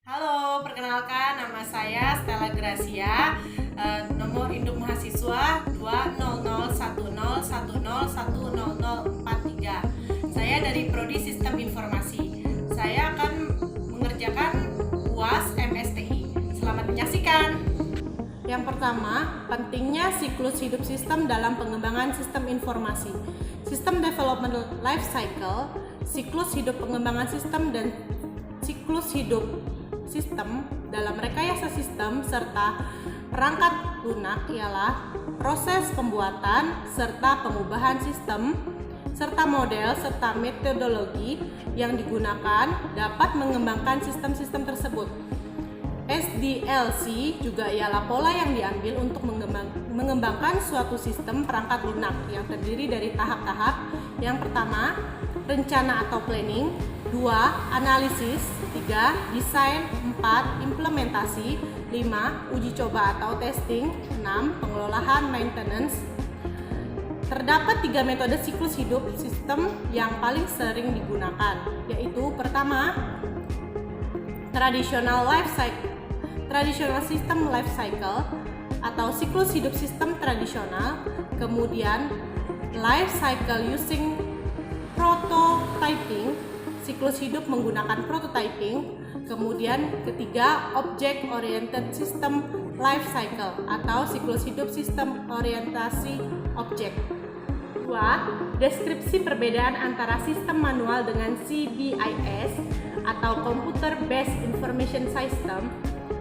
Halo, perkenalkan nama saya Stella Gracia, nomor induk mahasiswa 20010101043. Saya dari Prodi Sistem Informasi. Saya akan mengerjakan UAS MSTI. Selamat menyaksikan. Yang pertama, pentingnya siklus hidup sistem dalam pengembangan sistem informasi. Sistem Development Life Cycle, siklus hidup pengembangan sistem dan siklus hidup sistem dalam rekayasa sistem serta perangkat lunak ialah proses pembuatan serta pengubahan sistem serta model serta metodologi yang digunakan dapat mengembangkan sistem-sistem tersebut. SDLC juga ialah pola yang diambil untuk mengembangkan suatu sistem perangkat lunak yang terdiri dari tahap-tahap. Yang pertama, rencana atau planning, 2. Analisis, 3. Desain, 4. Implementasi, 5. Uji coba atau testing, 6. Pengelolaan maintenance. Terdapat 3 metode siklus hidup sistem yang paling sering digunakan, yaitu pertama, traditional system life cycle atau siklus hidup sistem tradisional, kemudian life cycle using prototyping, siklus hidup menggunakan prototyping, kemudian ketiga object oriented system life cycle atau siklus hidup sistem orientasi objek. 2. Deskripsi perbedaan antara sistem manual dengan CBIS atau Computer Based Information System.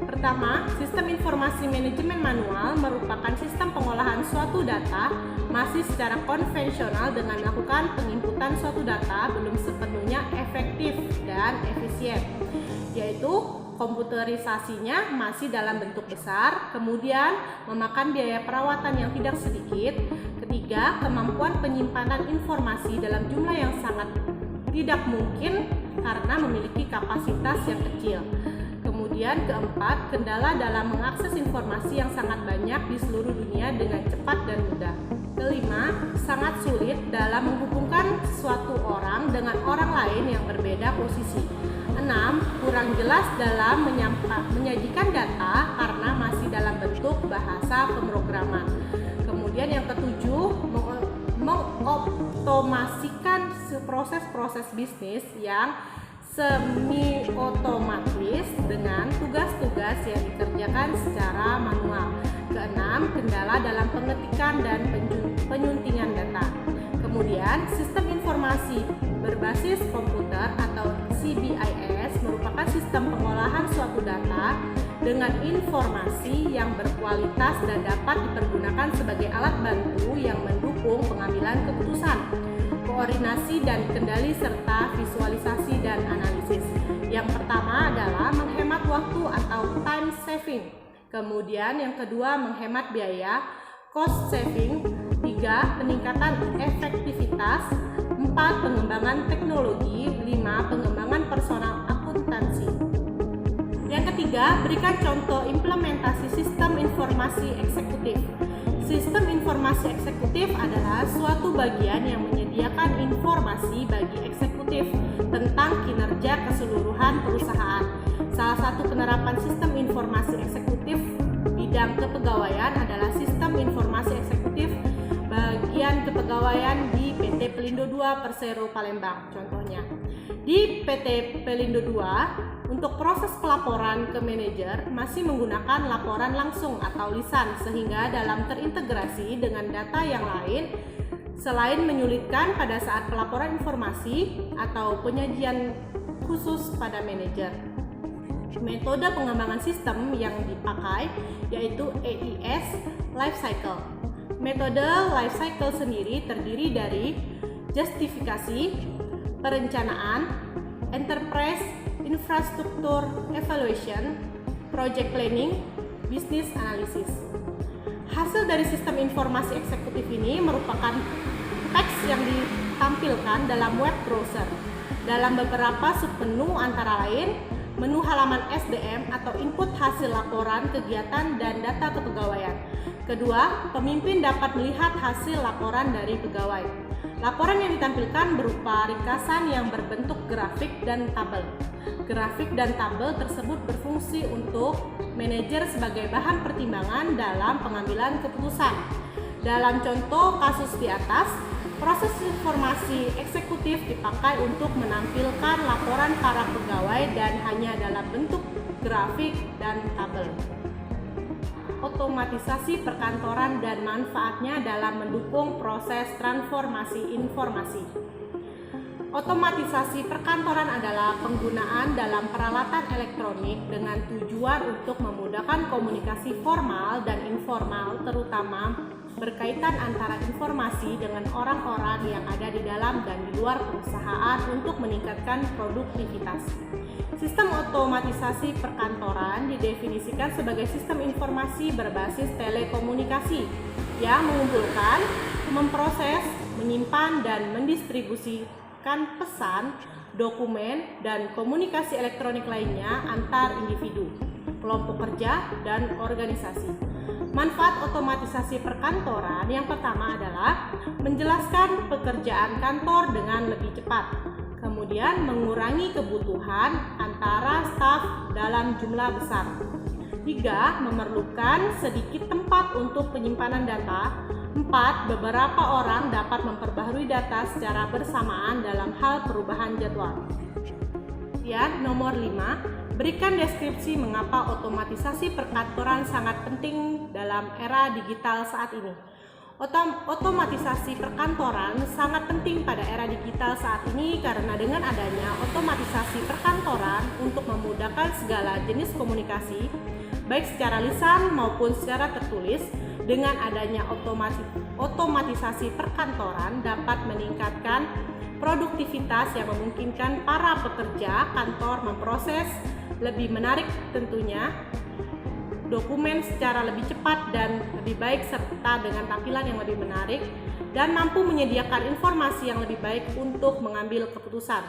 Pertama, sistem informasi manajemen manual merupakan sistem pengolahan suatu data masih secara konvensional dengan melakukan penginputan suatu data belum sepenuhnya efektif dan efisien, yaitu komputerisasinya masih dalam bentuk besar, kemudian memakan biaya perawatan yang tidak sedikit. Ketiga, kemampuan penyimpanan informasi dalam jumlah yang sangat tidak mungkin karena memiliki kapasitas yang kecil. Kemudian keempat, kendala dalam mengakses informasi yang sangat banyak di seluruh dunia dengan cepat dan mudah. Kelima, sangat sulit dalam menghubungkan suatu orang dengan orang lain yang berbeda posisi. 6. Kurang jelas dalam menyajikan data karena masih dalam bentuk bahasa pemrograman. Kemudian yang ketujuh, mengoptomasikan proses-proses bisnis yang semi-otomatis dengan tugas-tugas yang dikerjakan secara manual. Keenam, kendala dalam pengetikan dan penyuntingan data. Kemudian, sistem informasi berbasis komputer atau CBIS merupakan sistem pengolahan suatu data dengan informasi yang berkualitas dan dapat dipergunakan sebagai alat bantu yang mendukung pengambilan keputusan, koordinasi dan kendali serta visualisasi dan analisis. Yang pertama adalah menghemat waktu atau time saving. Kemudian yang kedua menghemat biaya, cost saving. 3. Peningkatan efektivitas. 4. Pengembangan teknologi. 5. Pengembangan personal akuntansi. Yang ketiga, berikan contoh implementasi sistem informasi eksekutif. Sistem informasi eksekutif adalah suatu bagian yang menyediakan informasi bagi eksekutif tentang kinerja keseluruhan perusahaan. Salah satu penerapan sistem informasi eksekutif bidang kepegawaian adalah sistem informasi eksekutif bagian kepegawaian di PT Pelindo II Persero Palembang. Contohnya, di PT Pelindo II, untuk proses pelaporan ke manajer masih menggunakan laporan langsung atau lisan sehingga dalam terintegrasi dengan data yang lain selain menyulitkan pada saat pelaporan informasi atau penyajian khusus pada manajer. Metode pengembangan sistem yang dipakai yaitu AIS Life Cycle. Metode life cycle sendiri terdiri dari justifikasi, perencanaan, enterprise, infrastruktur evaluation, project planning, business analysis. Hasil dari sistem informasi eksekutif ini merupakan teks yang ditampilkan dalam web browser. Dalam beberapa submenu antara lain, menu halaman SDM atau input hasil laporan kegiatan dan data kepegawaian. Kedua, pemimpin dapat melihat hasil laporan dari pegawai. Laporan yang ditampilkan berupa ringkasan yang berbentuk grafik dan tabel. Grafik dan tabel tersebut berfungsi untuk manajer sebagai bahan pertimbangan dalam pengambilan keputusan. Dalam contoh kasus di atas, proses informasi eksekutif dipakai untuk menampilkan laporan para pegawai dan hanya dalam bentuk grafik dan tabel. Otomatisasi perkantoran dan manfaatnya dalam mendukung proses transformasi informasi. Otomatisasi perkantoran adalah penggunaan dalam peralatan elektronik dengan tujuan untuk memudahkan komunikasi formal dan informal, terutama berkaitan antara informasi dengan orang-orang yang ada di dalam dan di luar perusahaan untuk meningkatkan produktivitas. Sistem otomatisasi perkantoran didefinisikan sebagai sistem informasi berbasis telekomunikasi yang mengumpulkan, memproses, menyimpan, dan mendistribusikan pesan, dokumen, dan komunikasi elektronik lainnya antar individu, kelompok kerja, dan organisasi. Manfaat otomatisasi perkantoran yang pertama adalah menjelaskan pekerjaan kantor dengan lebih cepat, kemudian mengurangi kebutuhan antara staf dalam jumlah besar. 3. Memerlukan sedikit tempat untuk penyimpanan data. 4. Beberapa orang dapat memperbaharui data secara bersamaan dalam hal perubahan jadwal. Kemudian nomor 5, berikan deskripsi mengapa otomatisasi perkantoran sangat penting dalam era digital saat ini. Otomatisasi perkantoran sangat penting pada era digital saat ini karena dengan adanya otomatisasi perkantoran untuk memudahkan segala jenis komunikasi, baik secara lisan maupun secara tertulis, dengan adanya otomatisasi perkantoran dapat meningkatkan produktivitas yang memungkinkan para pekerja kantor memproses lebih menarik tentunya dokumen secara lebih cepat dan lebih baik serta dengan tampilan yang lebih menarik dan mampu menyediakan informasi yang lebih baik untuk mengambil keputusan.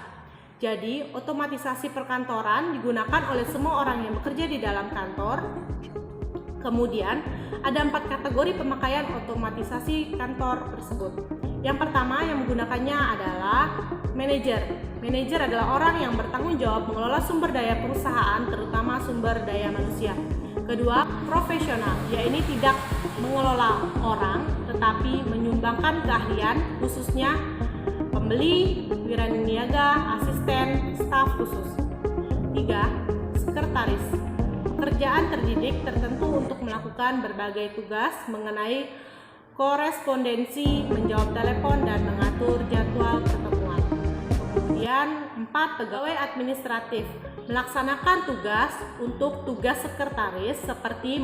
Jadi, otomatisasi perkantoran digunakan oleh semua orang yang bekerja di dalam kantor. Kemudian, ada 4 kategori pemakaian otomatisasi kantor tersebut. Yang pertama yang menggunakannya adalah manajer. Manajer adalah orang yang bertanggung jawab mengelola sumber daya perusahaan, terutama sumber daya manusia. Kedua, profesional, yaitu tidak mengelola orang, tetapi menyumbangkan keahlian, khususnya pembeli, wiraniaga, asisten, staf khusus. 3. Sekretaris. Pekerjaan terdidik tertentu untuk melakukan berbagai tugas mengenai korespondensi, menjawab telepon, dan mengatur jadwal pertemuan. Kemudian 4. Pegawai administratif melaksanakan tugas untuk tugas sekretaris seperti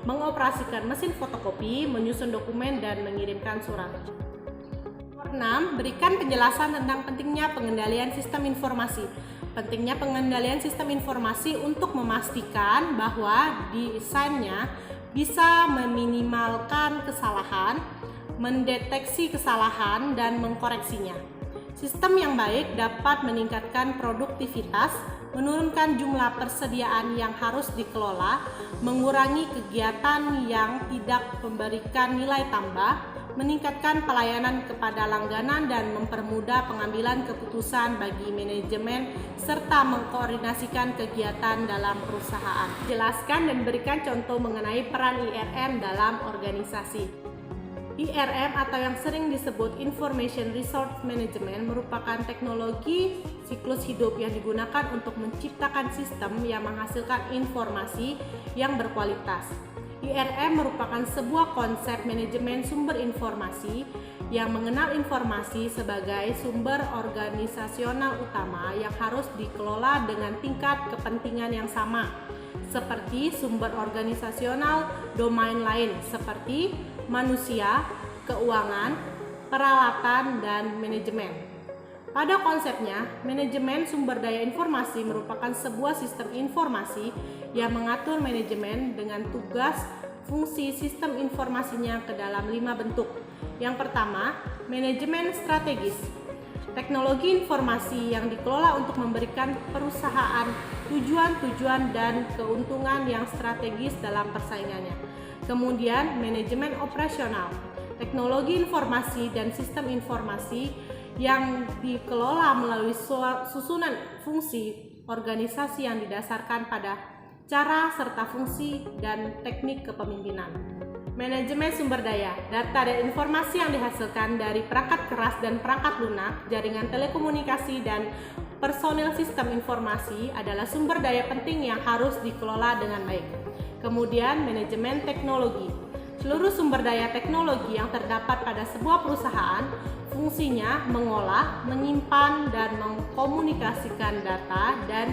mengoperasikan mesin fotokopi, menyusun dokumen, dan mengirimkan surat. 6. Berikan penjelasan tentang pentingnya pengendalian sistem informasi. Pentingnya pengendalian sistem informasi untuk memastikan bahwa desainnya bisa meminimalkan kesalahan, mendeteksi kesalahan, dan mengkoreksinya. Sistem yang baik dapat meningkatkan produktivitas, menurunkan jumlah persediaan yang harus dikelola, mengurangi kegiatan yang tidak memberikan nilai tambah, meningkatkan pelayanan kepada langganan, dan mempermudah pengambilan keputusan bagi manajemen serta mengkoordinasikan kegiatan dalam perusahaan. Jelaskan dan berikan contoh mengenai peran IRM dalam organisasi. IRM atau yang sering disebut Information Resource Management merupakan teknologi siklus hidup yang digunakan untuk menciptakan sistem yang menghasilkan informasi yang berkualitas. IRM merupakan sebuah konsep manajemen sumber informasi yang mengenal informasi sebagai sumber organisasional utama yang harus dikelola dengan tingkat kepentingan yang sama, seperti sumber organisasional domain lain seperti manusia, keuangan, peralatan, dan manajemen. Pada konsepnya, manajemen sumber daya informasi merupakan sebuah sistem informasi yang mengatur manajemen dengan tugas fungsi sistem informasinya ke dalam 5 bentuk. Yang pertama, manajemen strategis. Teknologi informasi yang dikelola untuk memberikan perusahaan tujuan-tujuan dan keuntungan yang strategis dalam persaingannya. Kemudian, manajemen operasional. Teknologi informasi dan sistem informasi yang dikelola melalui susunan fungsi organisasi yang didasarkan pada cara serta fungsi dan teknik kepemimpinan. Manajemen sumber daya, data dan informasi yang dihasilkan dari perangkat keras dan perangkat lunak, jaringan telekomunikasi dan personil sistem informasi adalah sumber daya penting yang harus dikelola dengan baik. Kemudian, manajemen teknologi. Seluruh sumber daya teknologi yang terdapat pada sebuah perusahaan fungsinya mengolah, menyimpan, dan mengkomunikasikan data dan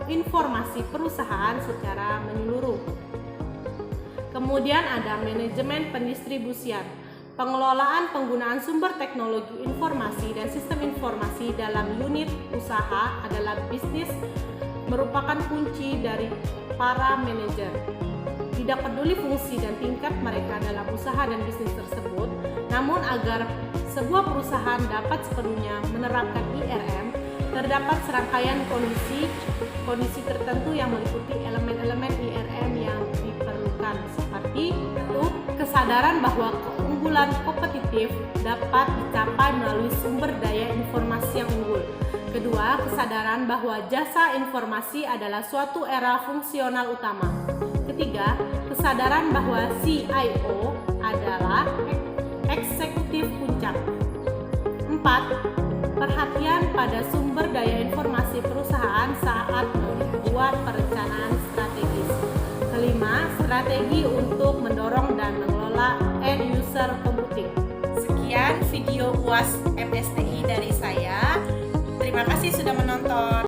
informasi perusahaan secara menyeluruh. Kemudian ada manajemen pendistribusian. Pengelolaan penggunaan sumber teknologi informasi dan sistem informasi dalam unit usaha adalah bisnis merupakan kunci dari para manajer. Tidak peduli fungsi dan tingkat mereka dalam usaha dan bisnis tersebut, namun agar sebuah perusahaan dapat sepenuhnya menerapkan IRM, terdapat serangkaian kondisi tertentu yang meliputi elemen-elemen IRM yang diperlukan, seperti itu kesadaran bahwa keunggulan kompetitif dapat dicapai melalui sumber daya informasi yang unggul. Kedua, kesadaran bahwa jasa informasi adalah suatu era fungsional utama. Ketiga, kesadaran bahwa CIO adalah eksekutif puncak. 4. Perhatian pada sumber daya informasi perusahaan saat membuat perencanaan strategis. Kelima, strategi untuk mendorong dan mengelola end user computing. Sekian video UAS MSTI dari saya. Terima kasih sudah menonton.